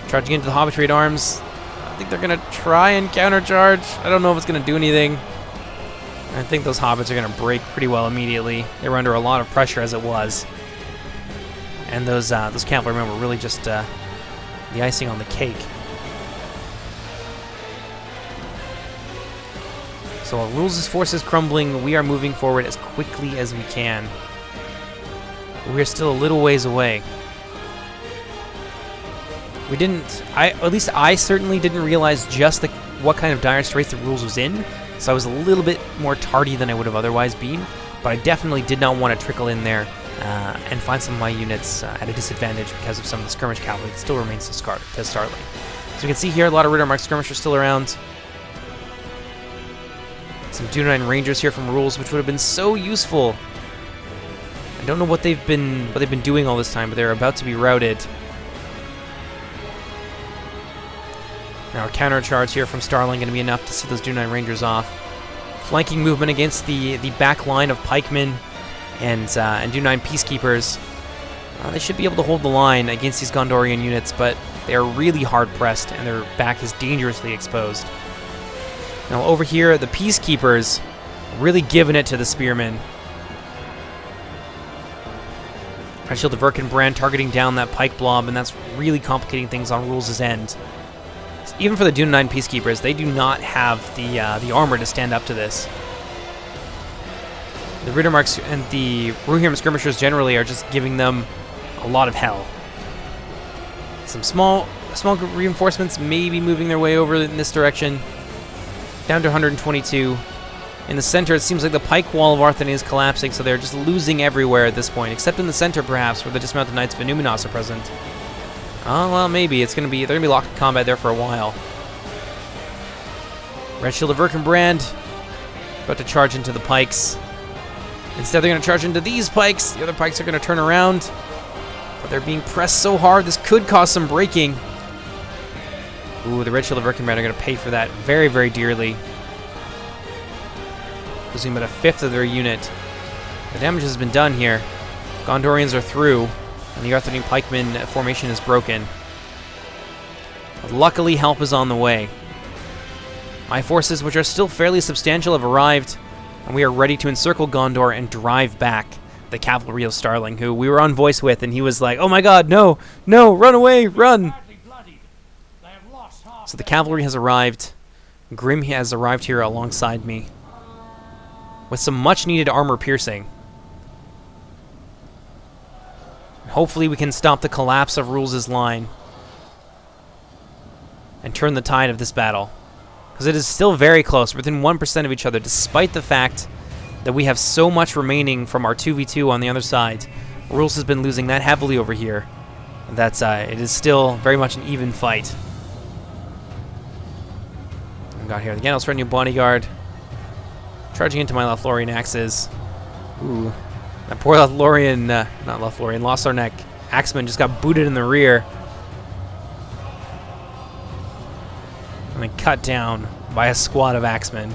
charging into the Hobbitry at arms. I think they're going to try and countercharge. I don't know if it's going to do anything. I think those hobbits are going to break pretty well immediately. They were under a lot of pressure as it was. And those cavalrymen were really just the icing on the cake. So while Rules' force is crumbling, we are moving forward as quickly as we can. But we are still a little ways away. At least I certainly didn't realize just what kind of dire straits the Rules was in, so I was a little bit more tardy than I would have otherwise been, but I definitely did not want to trickle in there and find some of my units at a disadvantage because of some of the skirmish cavalry that still remains to Starling. So you can see here, a lot of Rhudaur marked skirmishers still around. Some Dúnedain Rangers here from Rules, which would have been so useful. I don't know what they've been doing all this time, but they're about to be routed. Now our counter charge here from Starling going to be enough to see those Dúnedain Rangers off. Flanking movement against the back line of pikemen and Dúnedain Peacekeepers. They should be able to hold the line against these Gondorian units, but they are really hard pressed and their back is dangerously exposed. Now over here, the Peacekeepers really giving it to the Spearmen. Red Shield of Erkenbrand targeting down that pike blob, and that's really complicating things on Rules' end. So even for the Dúnedain Peacekeepers, they do not have the armor to stand up to this. The Rhudaur marks and the Rohan skirmishers generally are just giving them a lot of hell. Some small reinforcements may be moving their way over in this direction. Down to 122. In the center, it seems like the pike wall of Arthedain is collapsing, so they're just losing everywhere at this point, except in the center, perhaps, where the dismounted knights of Innuminos are present. Oh, well, maybe. They're gonna be locked in combat there for a while. Red Shield of Erkenbrand about to charge into the pikes. Instead, they're gonna charge into these pikes. The other pikes are gonna turn around, but they're being pressed so hard, this could cause some breaking. Ooh, the Red Shield of Erkenbrand are going to pay for that very, very dearly. Losing about a fifth of their unit. The damage has been done here. Gondorians are through, and the Arthedain pikeman formation is broken. But luckily, help is on the way. My forces, which are still fairly substantial, have arrived, and we are ready to encircle Gondor and drive back the cavalry of Starling, who we were on voice with, and he was like, "Oh my god, no, no, run away, run!" So the cavalry has arrived. Grim has arrived here alongside me with some much-needed armor piercing. Hopefully we can stop the collapse of Rules' line and turn the tide of this battle, because it is still very close. We're within 1% of each other, despite the fact that we have so much remaining from our 2v2 on the other side. Rules has been losing that heavily over here. That's it is still very much an even fight. I got here again. I'll start a new bodyguard. Charging into my Lothlórien axes. Ooh, that poor Lothlórien, not Lothlórien, Lothlórien axeman just got booted in the rear. And then cut down by a squad of axemen.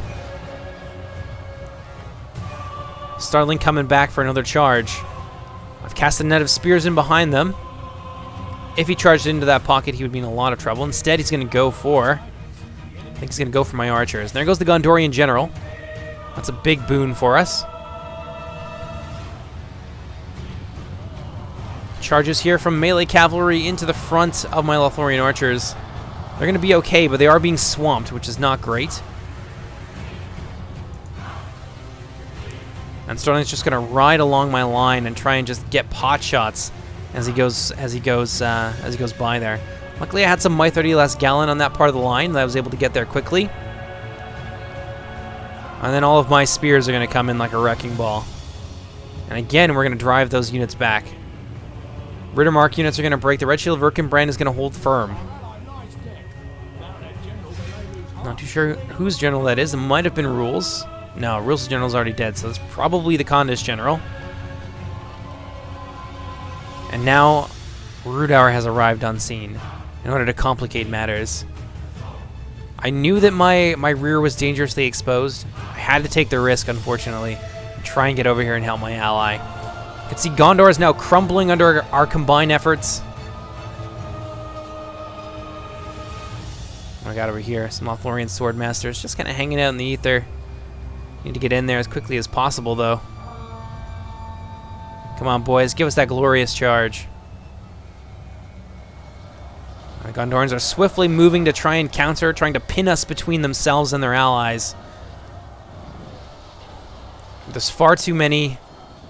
Starling coming back for another charge. I've cast a net of spears in behind them. If he charged into that pocket, he would be in a lot of trouble. Instead, he's going to go for... I think he's going to go for my archers. And there goes the Gondorian general. That's a big boon for us. Charges here from melee cavalry into the front of my Lothlórien archers. They're going to be okay, but they are being swamped, which is not great. And Starling's just going to ride along my line and try and just get pot shots as he goes by there. Luckily, I had some Mythody less Gallon on that part of the line that I was able to get there quickly. And then all of my spears are going to come in like a wrecking ball. And again, we're going to drive those units back. Rittermark units are going to break. The Red Shield of Erkenbrand is going to hold firm. Not too sure whose general that is. It might have been Rules. No, Rules' general's already dead, so it's probably the Condis general. And now Rhudaur has arrived on scene in order to complicate matters. I knew that my rear was dangerously exposed. I had to take the risk, unfortunately, and try and get over here and help my ally. You can see Gondor is now crumbling under our combined efforts. What I got over here, some Lothlórien Swordmasters just kind of hanging out in the ether. Need to get in there as quickly as possible, though. Come on, boys, give us that glorious charge. The Gondorians are swiftly moving to try and counter, trying to pin us between themselves and their allies. There's far too many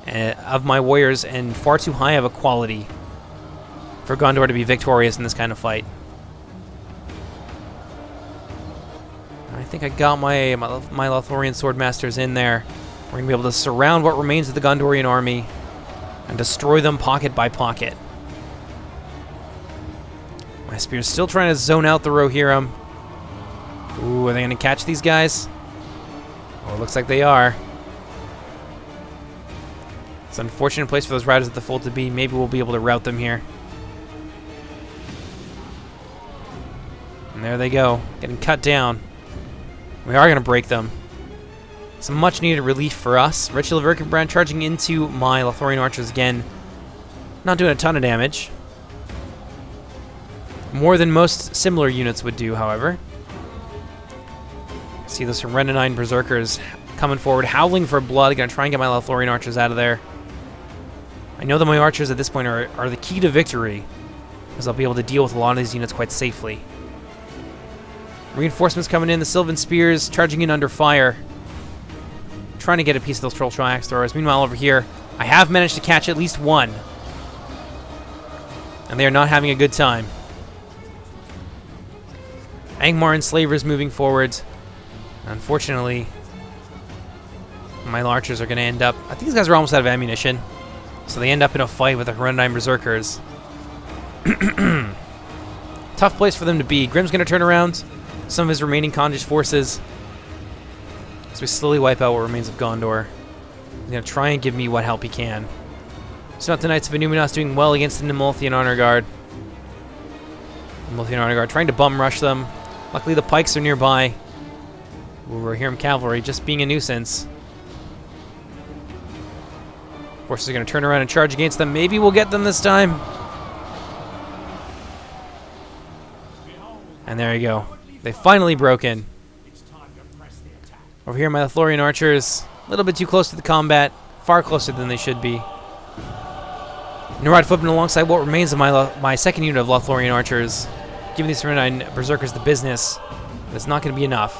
of my warriors and far too high of a quality for Gondor to be victorious in this kind of fight. I think I got my Lothlórien Swordmasters in there. We're going to be able to surround what remains of the Gondorian army and destroy them pocket by pocket. My spear's still trying to zone out the Rohirrim. Ooh, are they going to catch these guys? Oh, it looks like they are. It's an unfortunate place for those riders at the fold to be. Maybe we'll be able to rout them here. And there they go, getting cut down. We are going to break them. Some much-needed relief for us. Red Shield of Erkenbrand charging into my Lothlórien archers again. Not doing a ton of damage. More than most similar units would do, however. See those Rhudaur berserkers coming forward, howling for blood. Gonna try and get my Lothlórien archers out of there. I know that my archers at this point are the key to victory, because I'll be able to deal with a lot of these units quite safely. Reinforcements coming in, the Sylvan Spears charging in under fire. Trying to get a piece of those Troll Triax throwers. Meanwhile, over here, I have managed to catch at least one. And they are not having a good time. Angmar enslavers moving forward. Unfortunately, my archers are going to end up... I think these guys are almost out of ammunition. So they end up in a fight with the Rhudaur berserkers. Tough place for them to be. Grimm's going to turn around some of his remaining Condis forces as we slowly wipe out what remains of Gondor. He's going to try and give me what help he can. It's not the Knights of Inuminos doing well against the Nimulthian Honor Guard. Nimulthian Honor Guard trying to bum rush them. Luckily the pikes are nearby. Rohirrim cavalry just being a nuisance. Forces are going to turn around and charge against them. Maybe we'll get them this time. And there you go. They finally broke in. Over here, my Lothlórien archers, a little bit too close to the combat. Far closer than they should be. Norad Footman alongside what remains of my second unit of Lothlórien archers. Giving these Rhudaur berserkers the business. But it's not going to be enough.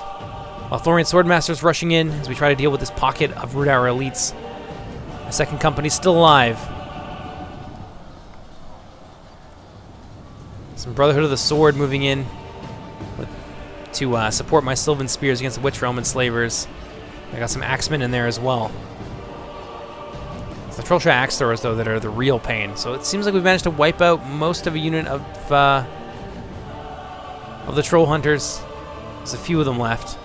Lothlórien swordmasters rushing in as we try to deal with this pocket of Rhudaur elites. The second company's still alive. Some Brotherhood of the Sword moving in to support my Sylvan Spears against the Witch Realm enslavers. I got some axemen in there as well. It's the Trollshaw axe throwers, though, that are the real pain. So it seems like we've managed to wipe out most of a unit of the troll hunters. There's a few of them left.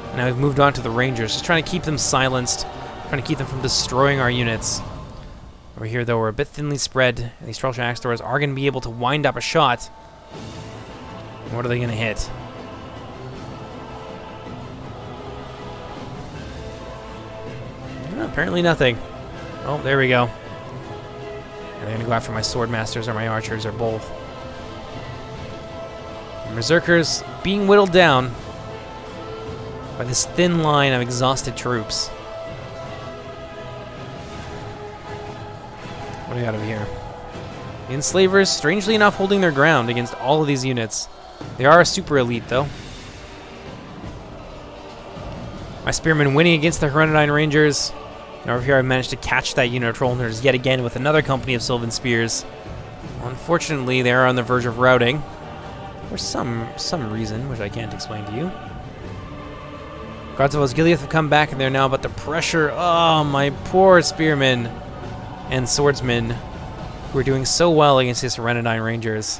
And now we've moved on to the rangers, just trying to keep them silenced, trying to keep them from destroying our units. Over here, though, we're a bit thinly spread. And these Trollshaw axe throwers are going to be able to wind up a shot. And what are they going to hit? Apparently nothing. Oh, there we go. And they're going to go after my sword masters or my archers or both. And berserkers being whittled down by this thin line of exhausted troops. What do we got over here? The enslavers, strangely enough, holding their ground against all of these units. They are a super elite, though. My spearmen winning against the Rhudaur rangers. And over here, I've managed to catch that unit of troll hunters yet again with another company of Sylvan Spears. Well, unfortunately, they are on the verge of routing for some reason, which I can't explain to you. Guards of Osgiliath have come back, and they're now about to pressure. Oh, my poor spearmen and swordsmen, who are doing so well against these Rhudaur rangers.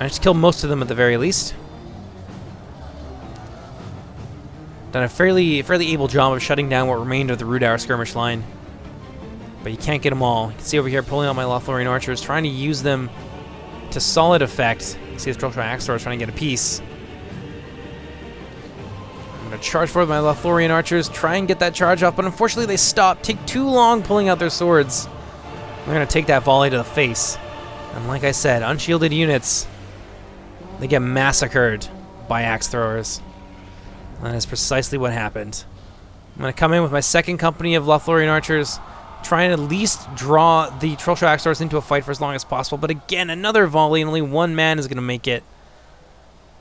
Managed to kill most of them at the very least. Done a fairly able job of shutting down what remained of the Rhudaur skirmish line. But you can't get them all. You can see over here pulling out my Lothlórien archers, trying to use them to solid effect. You see this Trollshaw axe thrower trying to get a piece. I'm going to charge forward my Lothlórien archers, try and get that charge off, but unfortunately they stop, take too long pulling out their swords. They're going to take that volley to the face. And like I said, unshielded units, they get massacred by axe throwers. And that's precisely what happened. I'm going to come in with my second company of Lothlórien archers, trying to at least draw the Trollshaw axe throwers into a fight for as long as possible. But again, another volley, and only one man is going to make it.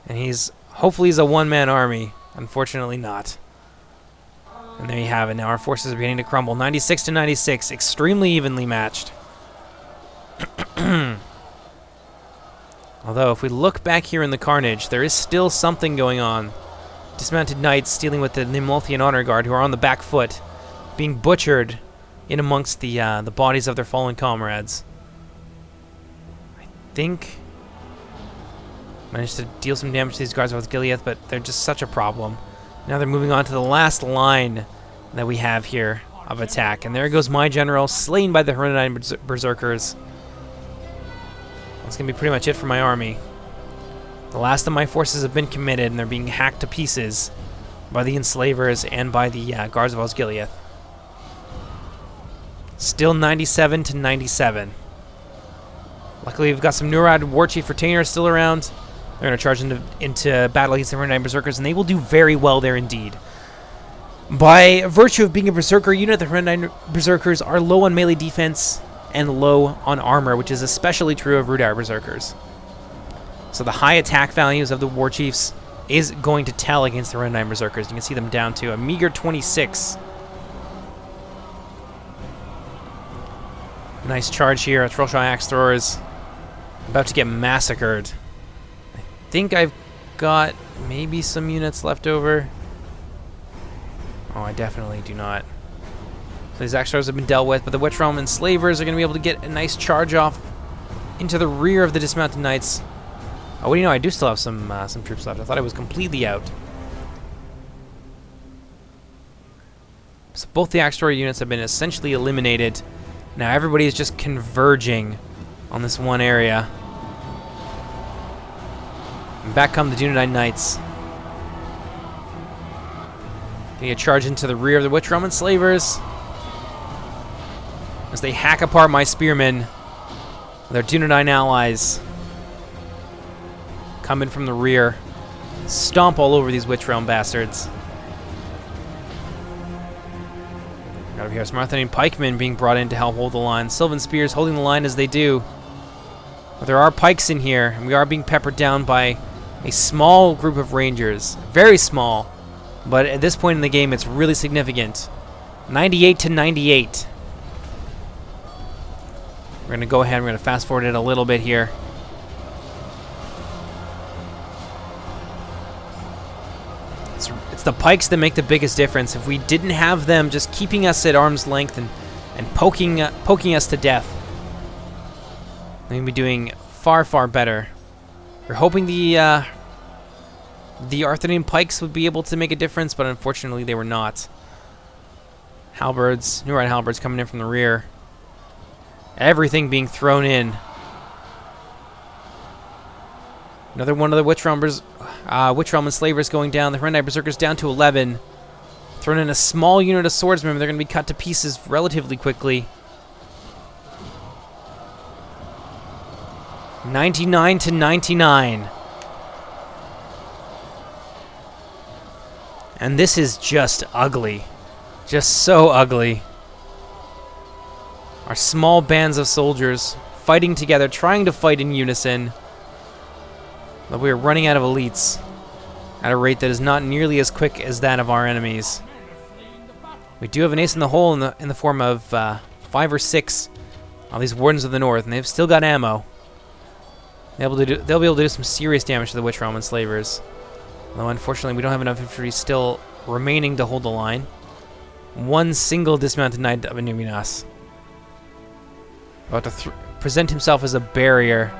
And hopefully he's a one-man army. Unfortunately not. And there you have it. Now our forces are beginning to crumble. 96 to 96, extremely evenly matched. Although, if we look back here in the carnage, there is still something going on. Dismounted knights dealing with the Lothlórien honor guard, who are on the back foot, being butchered in amongst the bodies of their fallen comrades. I think managed to deal some damage to these guards with Gileath, but they're just such a problem. Now they're moving on to the last line that we have here of attack, and there goes my general, slain by the Rhudaur berserkers. That's gonna be pretty much it for my army. The last of my forces have been committed, and they're being hacked to pieces by the enslavers and by the guards of Osgiliath. Still 97 to 97. Luckily, we've got some Nurad Warchief retainers still around. They're going to charge into battle against the Rhudaur berserkers, and they will do very well there indeed. By virtue of being a berserker unit, the Rhudaur berserkers are low on melee defense and low on armor, which is especially true of Rhudaur berserkers. So the high attack values of the Warchiefs is going to tell against the Rhudaur berserkers. You can see them down to a meager 26. Nice charge here. Trollshaw axe throwers about to get massacred. I think I've got maybe some units left over. Oh, I definitely do not. So these axe throwers have been dealt with, but the Witch Realm enslavers are going to be able to get a nice charge off into the rear of the dismounted knights. Oh, what do you know? I do still have some troops left. I thought I was completely out. So both the axe thrower units have been essentially eliminated. Now everybody is just converging on this one area. And back come the Dúnedain knights. Getting a charge into the rear of the Witch Realm enslavers as they hack apart my spearmen. Their Dúnedain allies come in from the rear, stomp all over these Witch Realm bastards. Got over here, Smarthanian pikemen being brought in to help hold the line. Sylvan Spears holding the line as they do. But there are pikes in here, and we are being peppered down by a small group of rangers. Very small, but at this point in the game, it's really significant. 98 to 98. We're going to go ahead, we're going to fast forward it a little bit here. It's the pikes that make the biggest difference. If we didn't have them just keeping us at arm's length and poking us to death, we'd be doing far, far better. We're hoping the Arthurian pikes would be able to make a difference, but unfortunately they were not. Halberds, new right halberds coming in from the rear. Everything being thrown in. Another one of the Witch Realm enslavers going down. The Rhudaur Berserkers down to 11. Thrown in a small unit of swordsmen. They're going to be cut to pieces relatively quickly. 99 to 99. And this is just ugly. Just so ugly. Our small bands of soldiers fighting together, trying to fight in unison. But we are running out of elites at a rate that is not nearly as quick as that of our enemies. We do have an ace in the hole in the form of 5 or 6 of these Wardens of the North, and they've still got ammo. They'll be able to do some serious damage to the Witch Realm enslavers. Although unfortunately we don't have enough infantry still remaining to hold the line. One single dismounted knight of Anuminas. About to present himself as a barrier.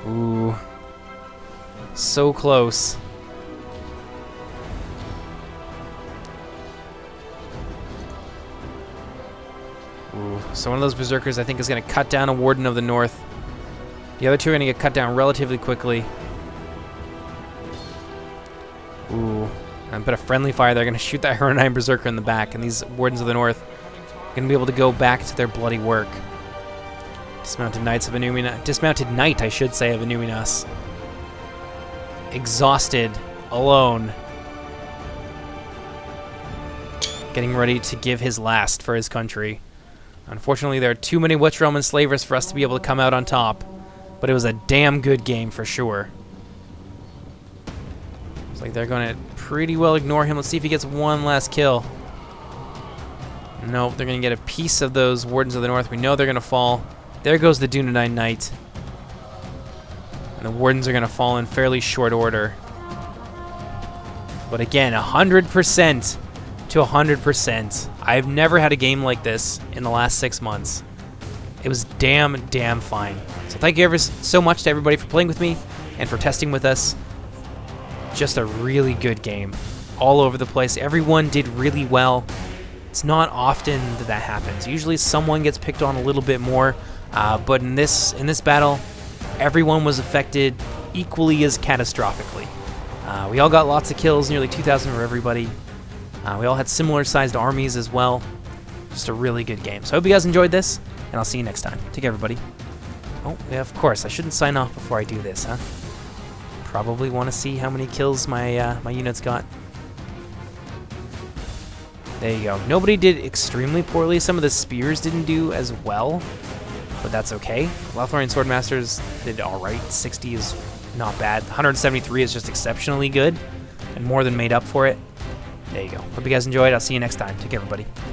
Ooh. So close. Ooh. So one of those berserkers I think is going to cut down a Warden of the North. The other two are going to get cut down relatively quickly. Ooh. And put a friendly fire. They're going to shoot that Rhudaur Berserker in the back, and these Wardens of the North are going to be able to go back to their bloody work. Dismounted Knights of Anuminas. Dismounted Knight, I should say, of Anuminas. Exhausted. Alone. Getting ready to give his last for his country. Unfortunately, there are too many Witch Realm enslavers for us to be able to come out on top. But it was a damn good game for sure. Looks like they're going to pretty well ignore him. Let's see if he gets one last kill. Nope, they're going to get a piece of those Wardens of the North. We know they're going to fall. There goes the Dúnedain Knight. And the Wardens are going to fall in fairly short order. But again, 100% to 100%. I've never had a game like this in the last 6 months. It was damn fine. So thank you ever so much to everybody for playing with me and for testing with us. Just a really good game. All over the place. Everyone did really well. It's not often that happens. Usually someone gets picked on a little bit more. But in this battle, everyone was affected equally as catastrophically. We all got lots of kills, nearly 2,000 for everybody. We all had similar sized armies as well. Just a really good game. So I hope you guys enjoyed this, and I'll see you next time. Take care, everybody. Oh, yeah, of course. I shouldn't sign off before I do this, huh? Probably want to see how many kills my my units got. There you go. Nobody did extremely poorly. Some of the spears didn't do as well, but that's okay. Lothlórien Swordmasters did alright. 60 is not bad. 173 is just exceptionally good and more than made up for it. There you go. Hope you guys enjoyed. I'll see you next time. Take care, everybody.